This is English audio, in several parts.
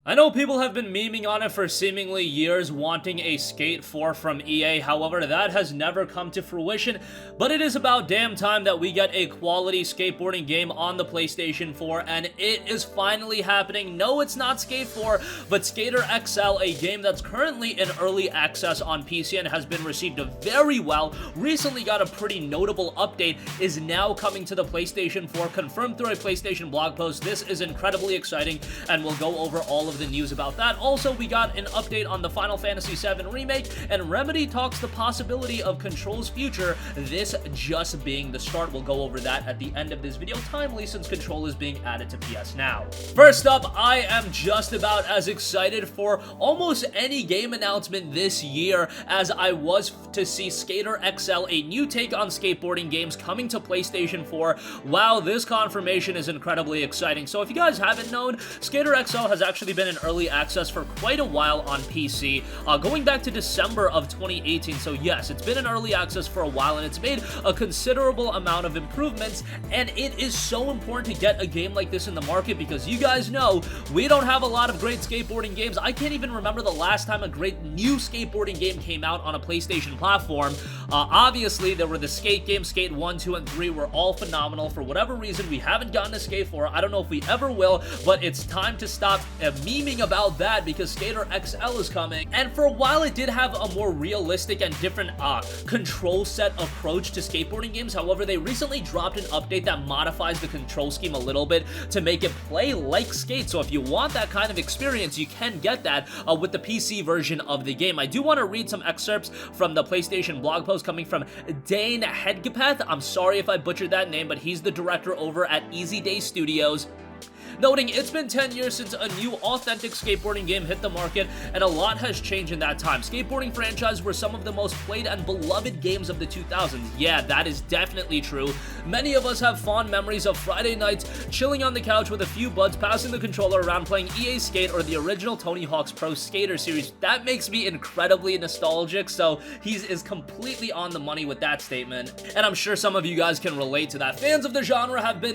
I know people have been memeing on it for seemingly years, wanting a Skate 4 from EA, however, that has never come to fruition, but it is about damn time that we get a quality skateboarding game on the PlayStation 4, and it is finally happening. No, it's not Skate 4, but Skater XL, a game that's currently in early access on PC and has been received very well, recently got a pretty notable update, is now coming to the PlayStation 4, confirmed through a PlayStation blog post. This is incredibly exciting, and we'll go over all of the news about that. Also, we got an update on the Final Fantasy VII Remake, and Remedy talks the possibility of Control's future, this just being the start. We'll go over that at the end of this video, timely since Control is being added to PS Now. First up, I am just about as excited for almost any game announcement this year as I was to see Skater XL, a new take on skateboarding games coming to PlayStation 4. Wow, this confirmation is incredibly exciting. So if you guys haven't known, Skater XL has actually been in early access for quite a while on PC, going back to December of 2018, so yes, it's been in early access for a while, and it's made a considerable amount of improvements, and it is so important to get a game like this in the market because you guys know, we don't have a lot of great skateboarding games. I can't even remember the last time a great new skateboarding game came out on a PlayStation platform. Obviously, there were the Skate games, Skate 1, 2, and 3 were all phenomenal. For whatever reason, we haven't gotten to Skate 4. I don't know if we ever will, but it's time to stop memeing about that because Skater XL is coming. And for a while, it did have a more realistic and different control set approach to skateboarding games. However, they recently dropped an update that modifies the control scheme a little bit to make it play like Skate. So if you want that kind of experience, you can get that with the PC version of the game. I do want to read some excerpts from the PlayStation blog post coming from Dane Hedgepeth. I'm sorry if I butchered that name, but he's the director over at Easy Day Studios, noting it's been 10 years since a new authentic skateboarding game hit the market, and a lot has changed in that time. Skateboarding franchises were some of the most played and beloved games of the 2000s. Yeah, that is definitely true. Many of us have fond memories of Friday nights, chilling on the couch with a few buds, passing the controller around, playing EA Skate or the original Tony Hawk's Pro Skater series. That makes me incredibly nostalgic, so he is completely on the money with that statement, and I'm sure some of you guys can relate to that. Fans of the genre have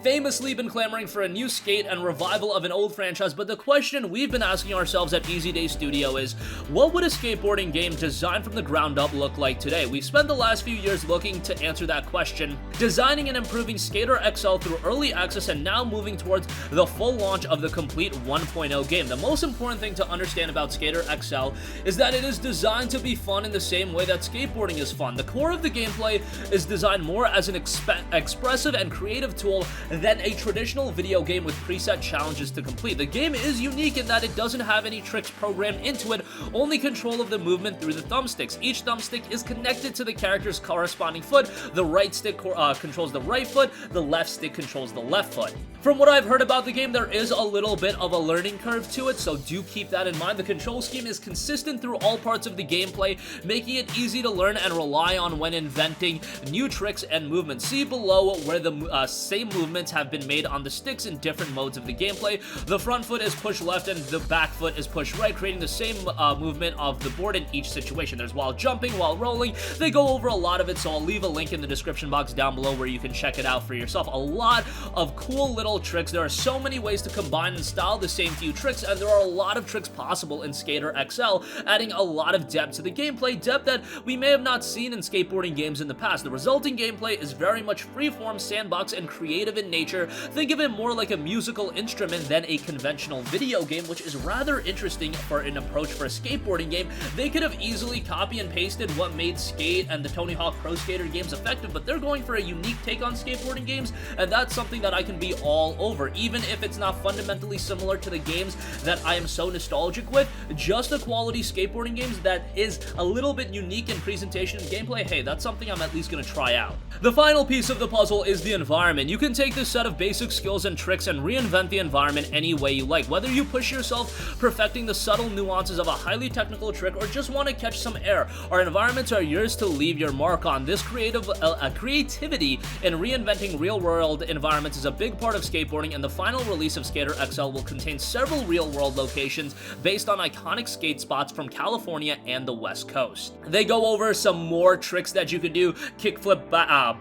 famously been clamoring for a new skate and revival of an old franchise, but the question we've been asking ourselves at Easy Day Studio is, what would a skateboarding game designed from the ground up look like today? We've spent the last few years looking to answer that question, designing and improving Skater XL through early access and now moving towards the full launch of the complete 1.0 game. The most important thing to understand about Skater XL is that it is designed to be fun in the same way that skateboarding is fun. The core of the gameplay is designed more as an expressive and creative tool than a traditional video game with preset challenges to complete. The game is unique in that it doesn't have any tricks programmed into it, only control of the movement through the thumbsticks. Each thumbstick is connected to the character's corresponding foot. The right stick controls the right foot, the left stick controls the left foot. From what I've heard about the game, there is a little bit of a learning curve to it, so do keep that in mind. The control scheme is consistent through all parts of the gameplay, making it easy to learn and rely on when inventing new tricks and movements. See below where the same movements have been made on the sticks in different modes of the gameplay. The front foot is push left and the back foot is push right, creating the same movement of the board in each situation. There's while jumping, while rolling. They go over a lot of it, so I'll leave a link in the description box down below where you can check it out for yourself. A lot of cool little tricks. There are so many ways to combine and style the same few tricks, and there are a lot of tricks possible in Skater XL, adding a lot of depth to the gameplay, depth that we may have not seen in skateboarding games in the past. The resulting gameplay is very much freeform, sandbox, and creative in nature. Think of it more like a musical instrument than a conventional video game, which is rather interesting for an approach for a skateboarding game. They could have easily copy and pasted what made Skate and the Tony Hawk Pro Skater games effective, but they're going for a unique take on skateboarding games, and that's something that I can be all over, even if it's not fundamentally similar to the games that I am so nostalgic with. Just a quality skateboarding games that is a little bit unique in presentation and gameplay, hey, that's something I'm at least going to try out. The final piece of the puzzle is the environment. You can take this set of basic skills and tricks and reinvent the environment any way you like. Whether you push yourself perfecting the subtle nuances of a highly technical trick or just want to catch some air, our environments are yours to leave your mark on. This creativity in reinventing real-world environments is a big part of skateboarding, and the final release of Skater XL will contain several real-world locations based on iconic skate spots from California and the West Coast. They go over some more tricks that you can do: kickflip,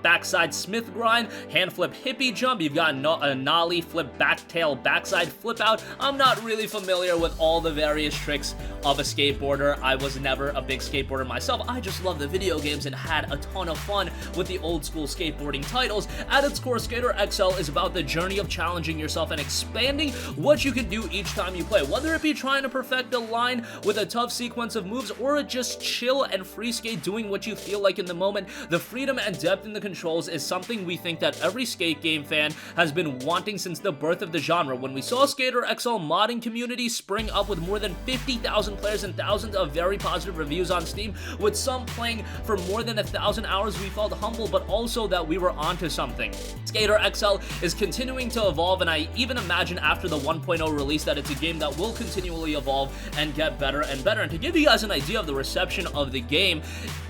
backside Smith grind, hand flip hippie jump. You've got a nollie flip backtail backside flip out. I'm not really familiar with all the various tricks of a skateboarder. I was never a big skateboarder myself. I just love the video games and had a ton of fun with the old school skateboarding titles. At its core, Skater XL is about the journey of challenging yourself and expanding what you can do each time you play, whether it be trying to perfect a line with a tough sequence of moves or just chill and free skate doing what you feel like in the moment. The freedom and depth in the controls is something we think that every skate game fan has been wanting since the birth of the genre. When we saw Skater XL modding community spring up with more than 50,000 players and thousands of very positive reviews on Steam, with some playing for more than 1,000 hours, we felt humble, but also that we were onto something. Skater XL is continuing to evolve, and I even imagine after the 1.0 release that it's a game that will continually evolve and get better and better. And to give you guys an idea of the reception of the game,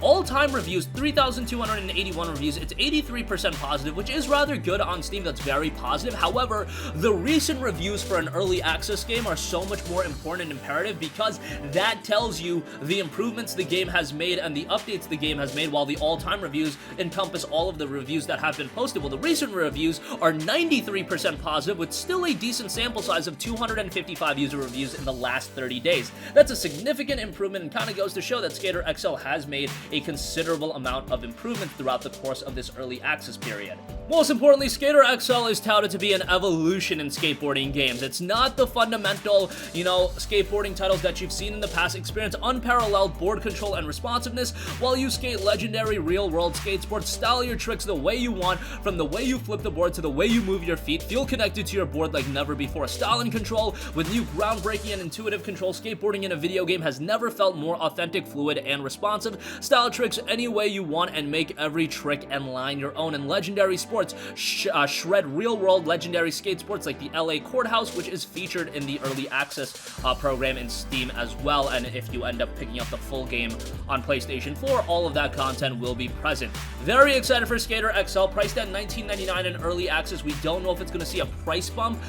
all-time reviews, 3,281 reviews, it's 83% positive, which is rather good on Steam. That's very positive. However, the recent reviews for an early access game are so much more important and imperative because that tells you the improvements the game has made and the updates the game has made, while the all-time reviews encompass all of the reviews that have been posted. Well, the recent reviews are 93% positive with still a decent sample size of 255 user reviews in the last 30 days. That's a significant improvement and kind of goes to show that Skater XL has made a considerable amount of improvements throughout the course of this early access period. Most importantly, Skater XL is touted to be an evolution in skateboarding games. It's not the fundamental, skateboarding titles that you've seen in the past. Experience unparalleled board control and responsiveness while you skate legendary real-world skate sports. Style your tricks the way you want, from the way you flip the board to the way you move your feet. Feel connected to your board like never before. Style and control with new groundbreaking and intuitive control. Skateboarding in a video game has never felt more authentic, fluid, and responsive. Style tricks any way you want and make every trick and line your own. And legendary sports, shred real-world legendary skate sports like the LA Courthouse, which is featured in the early access program in Steam as well. And if you end up picking up the full game on PlayStation 4, all of that content will be present. Very excited for Skater XL, priced at $19.99 in early access. We don't know if it's going to see a price bump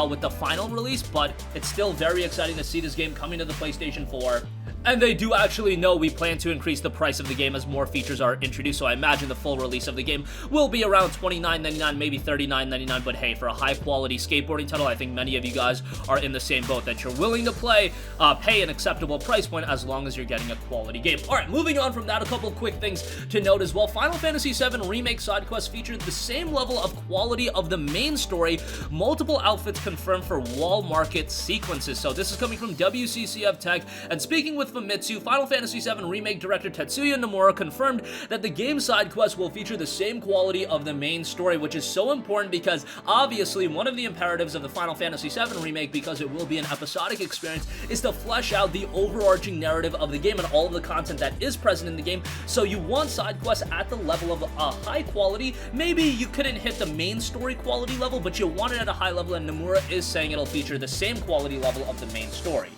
with the final release, but it's still very exciting to see this game coming to the PlayStation 4. And they do actually know we plan to increase the price of the game as more features are introduced, so I imagine the full release of the game will be around $29.99, maybe $39.99, but hey, for a high-quality skateboarding title, I think many of you guys are in the same boat, that you're willing to pay an acceptable price point as long as you're getting a quality game. Alright, moving on from that, a couple of quick things to note as well. Final Fantasy VII Remake side quests featured the same level of quality of the main story, multiple outfits confirmed for wall market sequences. So this is coming from WCCF Tech, and speaking with Famitsu, Final Fantasy VII Remake director Tetsuya Nomura confirmed that the game's side quests will feature the same quality of the main story, which is so important because obviously one of the imperatives of the Final Fantasy VII Remake, because it will be an episodic experience, is to flesh out the overarching narrative of the game and all of the content that is present in the game. So you want side quests at the level of high quality. Maybe you couldn't hit the main story quality level, but you want it at a high level, and Nomura is saying it'll feature the same quality level of the main story.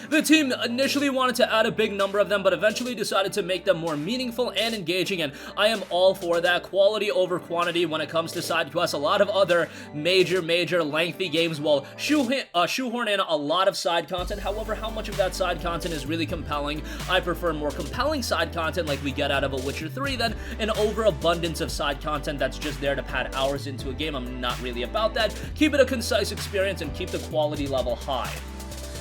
The team initially wanted to add a big number of them, but eventually decided to make them more meaningful and engaging, and I am all for that. Quality over quantity when it comes to side quests. A lot of other major lengthy games will shoehorn in a lot of side content. However, how much of that side content is really compelling? I prefer more compelling side content like we get out of A Witcher 3 than an overabundance of side content that's just there to pad hours into a game. I'm not really about that. Keep it a concise experience and keep the quality level high.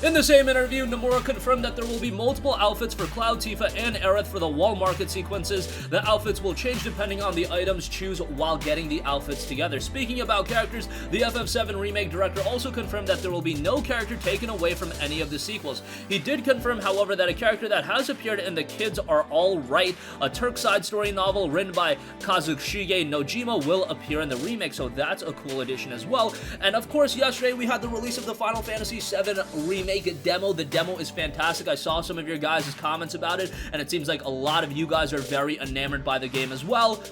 In the same interview, Nomura confirmed that there will be multiple outfits for Cloud, Tifa, and Aerith for the wall market sequences. The outfits will change depending on the items choose while getting the outfits together. Speaking about characters, the FF7 Remake director also confirmed that there will be no character taken away from any of the sequels. He did confirm, however, that a character that has appeared in The Kids Are All Right, a Turk side story novel written by Kazushige Nojima, will appear in the remake, so that's a cool addition as well. And of course, yesterday we had the release of the Final Fantasy VII Remake demo. The demo is fantastic. I saw some of your guys' comments about it, and it seems like a lot of you guys are very enamored by the game as well.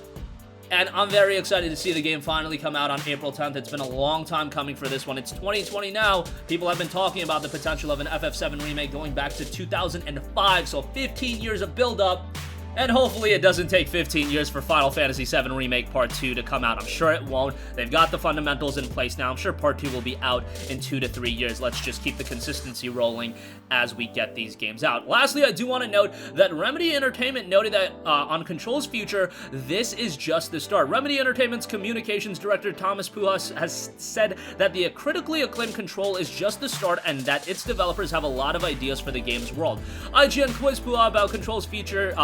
And I'm very excited to see the game finally come out on April 10th. It's been a long time coming for this one. It's 2020 now. People have been talking about the potential of an FF7 remake going back to 2005, so 15 years of build-up. And hopefully it doesn't take 15 years for Final Fantasy VII Remake Part 2 to come out. I'm sure it won't. They've got the fundamentals in place now. I'm sure Part 2 will be out in 2 to 3 years. Let's just keep the consistency rolling as we get these games out. Lastly, I do want to note that Remedy Entertainment noted that on Control's future, this is just the start. Remedy Entertainment's communications director Thomas Pujas has said that the critically acclaimed Control is just the start and that its developers have a lot of ideas for the game's world. IGN quizzed Pujas about Control's future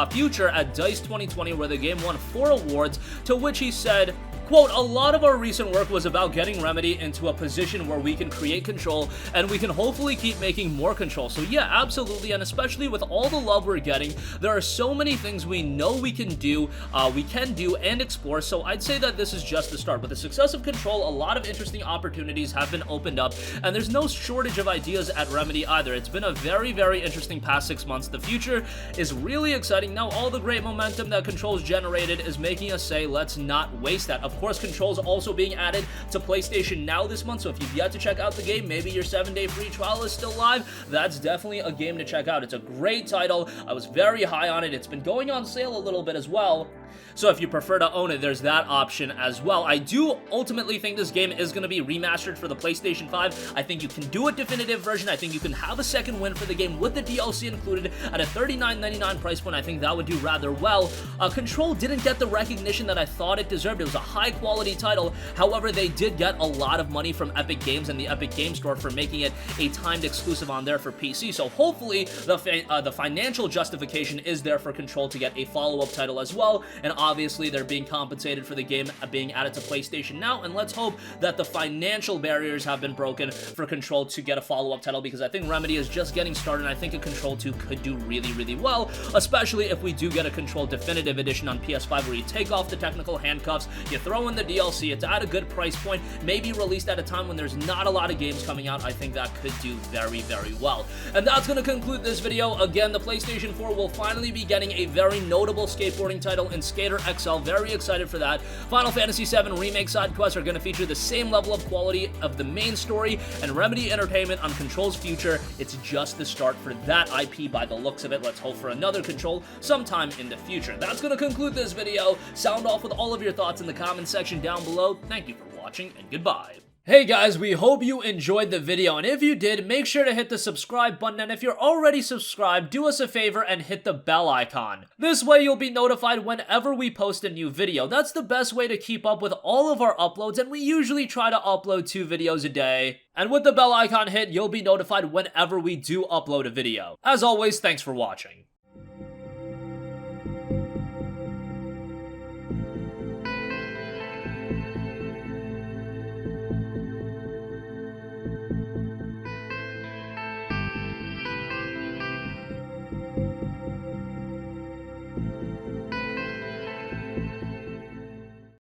at DICE 2020, where the game won 4 awards, to which he said, quote, "A lot of our recent work was about getting Remedy into a position where we can create Control and we can hopefully keep making more Control." So yeah, absolutely, and especially with all the love we're getting, there are so many things we know we can do and explore, so I'd say that this is just the start. With the success of Control, a lot of interesting opportunities have been opened up, and there's no shortage of ideas at Remedy either. It's been a very, very interesting past 6 months. The future is really exciting. Now, all the great momentum that Control's generated is making us say, let's not waste that. Of course, Control's also being added to PlayStation Now this month, so if you've yet to check out the game, maybe your 7-day free trial is still live, that's definitely a game to check out. It's a great title. I was very high on it. It's been going on sale a little bit as well. So if you prefer to own it, there's that option as well. I do ultimately think this game is going to be remastered for the PlayStation 5. I think you can do a definitive version. I think you can have a second win for the game with the DLC included at a $39.99 price point. I think that would do rather well. Control didn't get the recognition that I thought it deserved. It was a high-quality title. However, they did get a lot of money from Epic Games and the Epic Games Store for making it a timed exclusive on there for PC. So hopefully the financial justification is there for Control to get a follow-up title as well. And obviously, they're being compensated for the game being added to PlayStation Now, and let's hope that the financial barriers have been broken for Control to get a follow-up title, because I think Remedy is just getting started, and I think a Control 2 could do really, really well, especially if we do get a Control Definitive Edition on PS5, where you take off the technical handcuffs, you throw in the DLC, it's at a good price point, maybe released at a time when there's not a lot of games coming out. I think that could do very, very well. And that's going to conclude this video. Again, the PlayStation 4 will finally be getting a very notable skateboarding title in Skater XL. Very excited for that. Final Fantasy VII Remake side quests are going to feature the same level of quality of the main story, and Remedy Entertainment on Control's future, it's just the start for that IP by the looks of it. Let's hope for another Control sometime in the future. That's going to conclude this video. Sound off with all of your thoughts in the comment section down below. Thank you for watching, and goodbye. Hey guys, we hope you enjoyed the video, and if you did, make sure to hit the subscribe button, and if you're already subscribed, do us a favor and hit the bell icon. This way you'll be notified whenever we post a new video. That's the best way to keep up with all of our uploads, and we usually try to upload 2 videos a day. And with the bell icon hit, you'll be notified whenever we do upload a video. As always, thanks for watching.